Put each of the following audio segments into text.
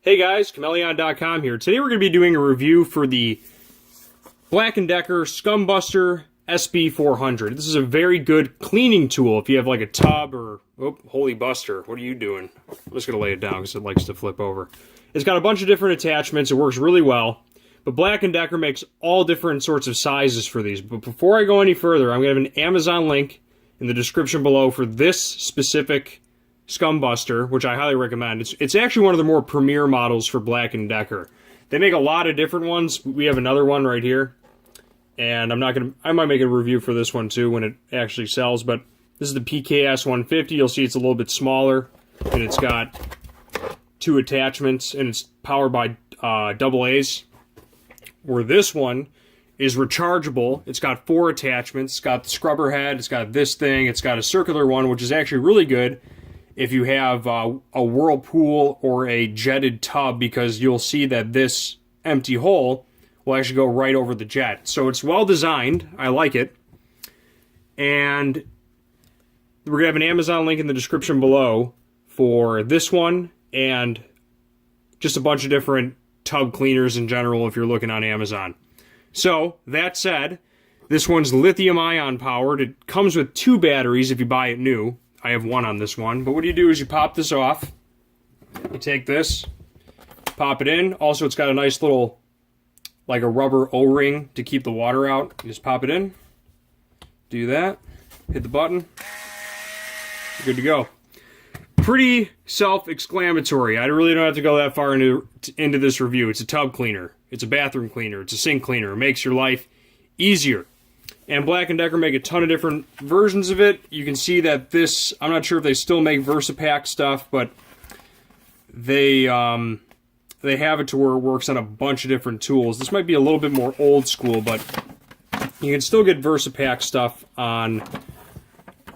Hey guys, Chmelaeon.com here. Today we're going to be doing a review for the Black & Decker Scumbuster SB400. This is a very good cleaning tool if you have like a tub or... Oh, holy buster, what are you doing? I'm just going to lay it down because it likes to flip over. It's got a bunch of different attachments. It works really well. But Black & Decker makes all different sorts of sizes for these. But before I go any further, I'm going to have an Amazon link in the description below for this specific Scumbuster, which I highly recommend. It's actually one of the more premier models for Black & Decker. They make a lot of different ones. We have another one right here, and I might make a review for this one too when it actually sells, but this is the PKS 150. You'll see it's a little bit smaller, and it's got two attachments, and it's powered by AA's, where this one is rechargeable. It's got 4 attachments. It's got the scrubber head, it's got this thing, it's got a circular one, which is actually really good if you have a whirlpool or a jetted tub, because you'll see that this empty hole will actually go right over the jet. So it's well designed. I like it. And we're going to have an Amazon link in the description below for this one and just a bunch of different tub cleaners in general if you're looking on Amazon. So, that said, this one's lithium-ion powered. It comes with 2 batteries if you buy it new. I have one on this one. But what you do is you pop this off. You take this, pop it in. Also, it's got a nice little, like a rubber O-ring to keep the water out. You just pop it in. Do that. Hit the button. You're good to go. Pretty self-exclamatory. I really don't have to go that far into this review. It's a tub cleaner. It's a bathroom cleaner. It's a sink cleaner. It makes your life easier. And Black & Decker make a ton of different versions of it. You can see that this, I'm not sure if they still make VersaPack stuff, but they have it to where it works on a bunch of different tools. This might be a little bit more old school, but you can still get VersaPack stuff on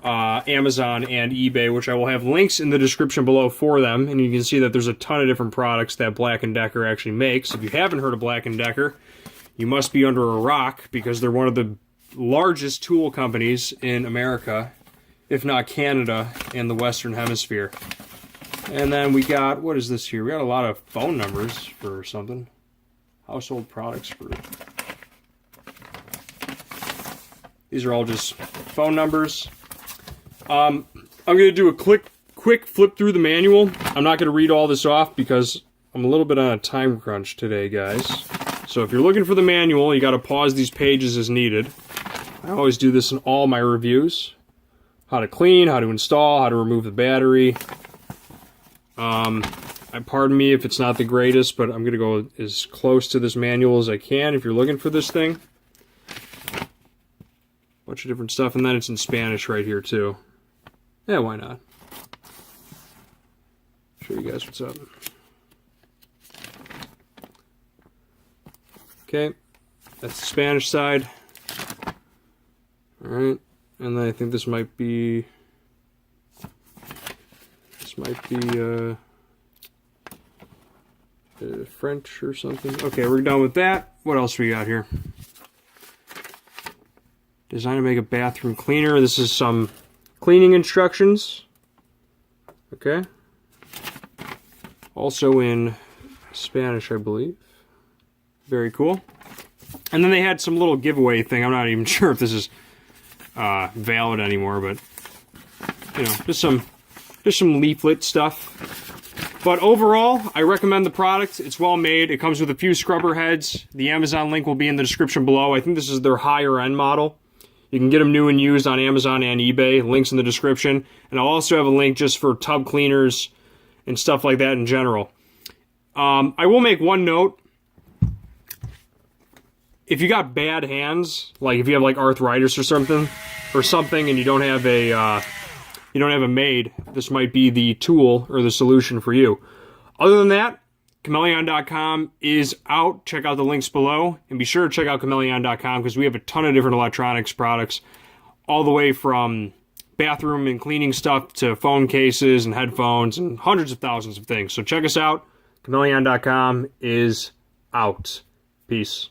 Amazon and eBay, which I will have links in the description below for them. And you can see that there's a ton of different products that Black & Decker actually makes. If you haven't heard of Black & Decker, you must be under a rock, because they're one of the largest tool companies in America, if not Canada and the Western Hemisphere. And then we got, what is this here? We got a lot of phone numbers for something. Household products for... These are all just phone numbers. I'm going to do a quick flip through the manual. I'm not going to read all this off because I'm a little bit on a time crunch today, guys. So if you're looking for the manual, you got to pause these pages as needed. I always do this in all my reviews. How to clean, how to install, how to remove the battery. Pardon me if it's not the greatest, but I'm going to go as close to this manual as I can if you're looking for this thing. Bunch of different stuff, and then it's in Spanish right here too. Yeah, why not? Show you guys what's up. Okay, that's the Spanish side. Alright, and then I think this might be French or something. Okay, we're done with that. What else we got here? Design to make a bathroom cleaner. This is some cleaning instructions. Okay. Also in Spanish, I believe. Very cool. And then they had some little giveaway thing. I'm not even sure if this is valid anymore, but you know, just some leaflet stuff. But overall, I recommend the product. It's well made. It comes with a few scrubber heads. The Amazon link will be in the description below. I think this is their higher end model. You can get them new and used on Amazon and eBay. Links in the description. And I'll also have a link just for tub cleaners and stuff like that in general. I will make one note. If you got bad hands, like if you have like arthritis or something, and you don't have a maid, this might be the tool or the solution for you. Other than that, Chmelaeon.com is out. Check out the links below, and be sure to check out Chmelaeon.com because we have a ton of different electronics products, all the way from bathroom and cleaning stuff to phone cases and headphones and hundreds of thousands of things. So check us out. Chmelaeon.com is out. Peace.